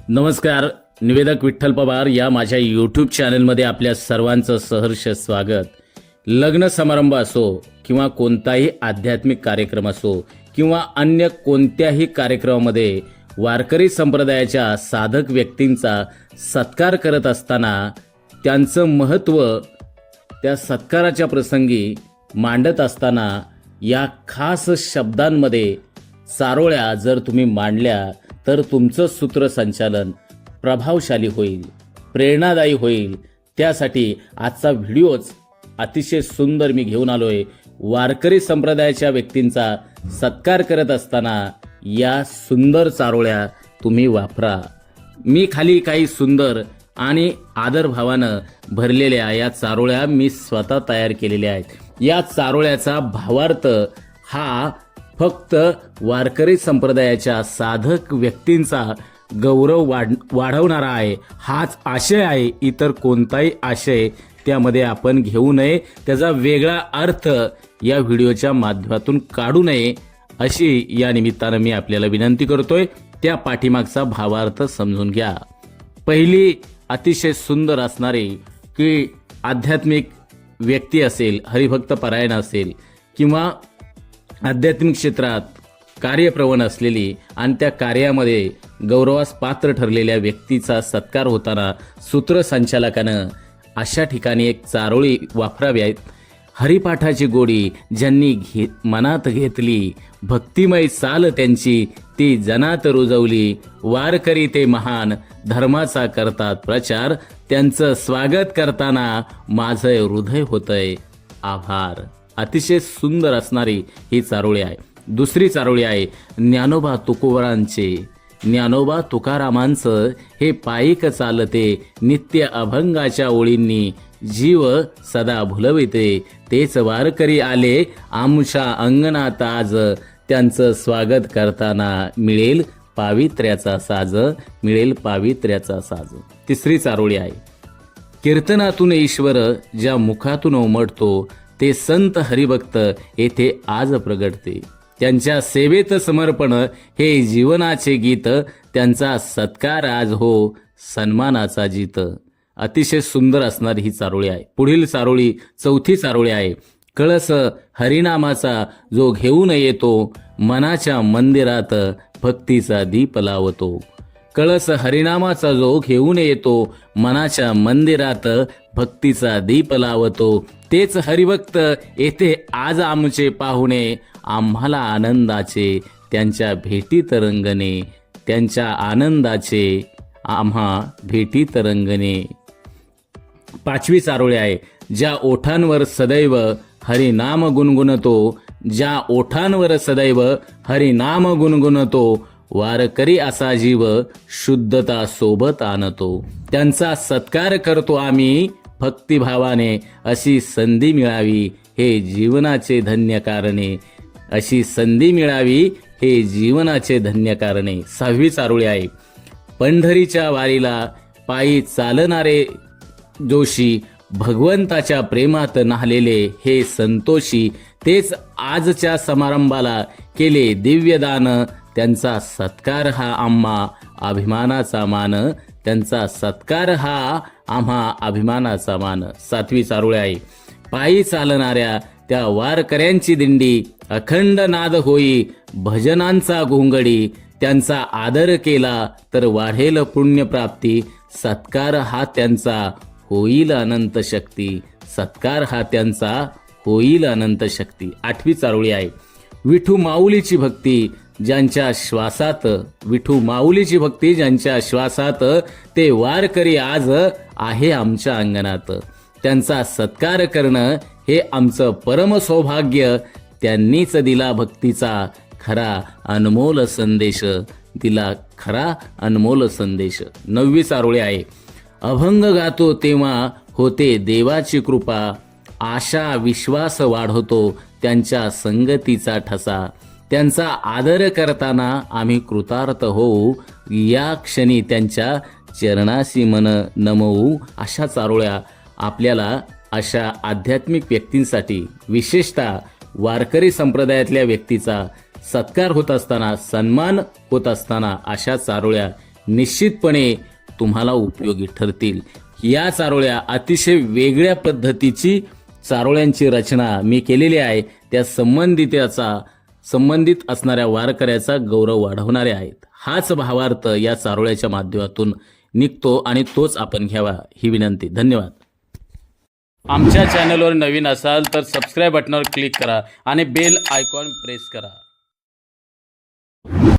नमस्कार. निवेदक विठ्ठल पवार या माझ्या यूट्यूब चॅनलमध्ये आपल्या सर्वांचं सहर्ष स्वागत. लग्न समारंभ असो किंवा कोणताही आध्यात्मिक कार्यक्रम असो किंवा अन्य कोणत्याही कार्यक्रमामध्ये वारकरी संप्रदायाच्या साधक व्यक्तींचा सत्कार करत असताना त्यांचं महत्त्व त्या सत्काराच्या प्रसंगी मांडत असताना या खास शब्दांमध्ये चारोळ्या जर तुम्ही मांडल्या तर तुमचं सूत्रसंचालन प्रभावशाली होईल, प्रेरणादायी होईल. त्यासाठी आजचा व्हिडिओच अतिशय सुंदर मी घेऊन आलोय. वारकरी संप्रदायाच्या व्यक्तींचा सत्कार करत असताना या सुंदर चारोळ्या तुम्ही वापरा. मी खाली काही सुंदर आणि आदरभावानं भरलेल्या या चारोळ्या मी स्वतः तयार केलेल्या आहेत. या चारोळ्याचा भावार्थ हा फक्त वारकरी संप्रदायाच्या साधक व्यक्तींचा गौरव वाढवणारा आहे. हाच आशय आहे. इतर कोणताही आशय त्यामध्ये आपण घेऊ नये, त्याचा वेगळा अर्थ या व्हिडिओच्या माध्यमातून काढू नये अशी या निमित्तानं मी आपल्याला विनंती करतोय. त्या पाठीमागचा भावार्थ समजून घ्या. पहिली अतिशय सुंदर असणारी की आध्यात्मिक व्यक्ती असेल, हरिभक्त परायण असेल किंवा आध्यात्मिक क्षेत्रात कार्यप्रवण असलेली आणि त्या कार्यामध्ये गौरवास पात्र ठरलेल्या व्यक्तीचा सत्कार होताना सूत्रसंचालकानं अशा ठिकाणी एक चारोळी वापराव्यात. हरिपाठाची गोडी ज्यांनी मनात घेतली, भक्तिमय चाल त्यांची ती जनात रुजवली. वारकरी ते महान, धर्माचा करतात प्रचार. त्यांचं स्वागत करताना माझं हृदय होतंय आभार. अतिशय सुंदर असणारी ही चारोळी आहे. दुसरी चारोळी आहे ज्ञानोबा तुकोबरांचे. ज्ञानोबा तुकारामांचं हे पायिक चालते, नित्य अभंगाच्या ओळींनी जीव सदा भुलविते. तेच वारकरी आले आमच्या अंगणात आज, त्यांचं स्वागत करताना मिळेल पावित्र्याचा साज, मिळेल पावित्र्याचा साज. तिसरी चारोळी आहे कीर्तनातून ईश्वर ज्या मुखातून उमटतो, ते संत हरिभक्त येथे आज प्रगटते. त्यांच्या सेवेत समर्पण हे जीवनाचे गीत, त्यांचा सत्कार आज हो सन्मानाचा जीत. अतिशय सुंदर असणारी ही चारोळी आहे. पुढील चारोळी चौथी चारोळी आहे कळस हरिनामाचा जो घेऊन येतो, मनाच्या मंदिरात भक्तीचा दीप लावतो. कळस हरिनामाचा जो घेऊन येतो, मनाच्या मंदिरात भक्तीचा दीप लावतो. तेच हरिभक्त येथे आज आमचे पाहुणे, आम्हाला आनंदाचे त्यांच्या भेटीत रंगणे, त्यांच्या आनंदाचे आम्हा भेटीत रंगणे. पाचवी चारोळी आहे ज्या ओठांवर सदैव हरिनाम गुणगुणतो, ज्या ओठांवर सदैव हरिनाम गुणगुणतो. वारकरी असा जीव शुद्धता सोबत आणतो. त्यांचा सत्कार करतो आम्ही भक्तिभावाने. अशी संधी मिळावी हे जीवनाचे धन्य कारणे, अशी संधी मिळावी हे जीवनाचे धन्य कारणे. सहावी चारोळी आहे पंढरीच्या वारीला पायी चालणारे जोशी, भगवंताच्या प्रेमात नाहलेले हे संतोषी. तेच आजच्या समारंभाला केले दिव्यदान, त्यांचा सत्कार हा आम्हा अभिमानाचा मान, त्यांचा सत्कार हा आम्हा अभिमानाचा मान. सातवी चारोळी आहे पायी चालणाऱ्या त्या वारकऱ्यांची दिंडी, अखंड नाद होई भजनांचा घोंगडी. त्यांचा आदर केला तर वाढेल पुण्यप्राप्ती, सत्कार हा त्यांचा होईल अनंत शक्ती, सत्कार हा त्यांचा होईल अनंत शक्ती. आठवी चारोळी आहे विठू माऊलीची भक्ती ज्यांच्या श्वासात, विठू माऊलीची भक्ती ज्यांच्या श्वासात, ते वारकरी आज आहे आमच्या अंगणात. त्यांचा सत्कार करणं हे आमचं परम सौभाग्य. त्यांनीच दिला भक्तीचा खरा अनमोल संदेश, दिला खरा अनमोल संदेश. नववी चारोळी आहे अभंग गातो तेव्हा होते देवाची कृपा, आशा विश्वास वाढवतो त्यांच्या संगतीचा ठसा. त्यांचा आदर करताना आम्ही कृतार्थ होऊ, या क्षणी त्यांच्या चरणाशी मन नमवू. अशा चारोळ्या आपल्याला अशा आध्यात्मिक व्यक्तींसाठी, विशेषतः वारकरी संप्रदायातल्या व्यक्तीचा सत्कार होत असताना, सन्मान होत असताना अशा चारोळ्या निश्चितपणे तुम्हाला उपयोगी ठरतील. या चारोळ्या अतिशय वेगळ्या पद्धतीची चारोळ्यांची रचना मी केलेली आहे. त्या संबंधित असणाऱ्या वारकऱ्याचा गौरव वाढवणाऱ्या आहेत. हाच भावार्थ या चारोळ्याच्या माध्यमातून निघतो आणि तोच आपण घ्यावा ही विनंती. धन्यवाद. आमच्या चॅनलवर नवीन असाल तर सबस्क्राईब बटनावर क्लिक करा आणि बेल आयकॉन प्रेस करा.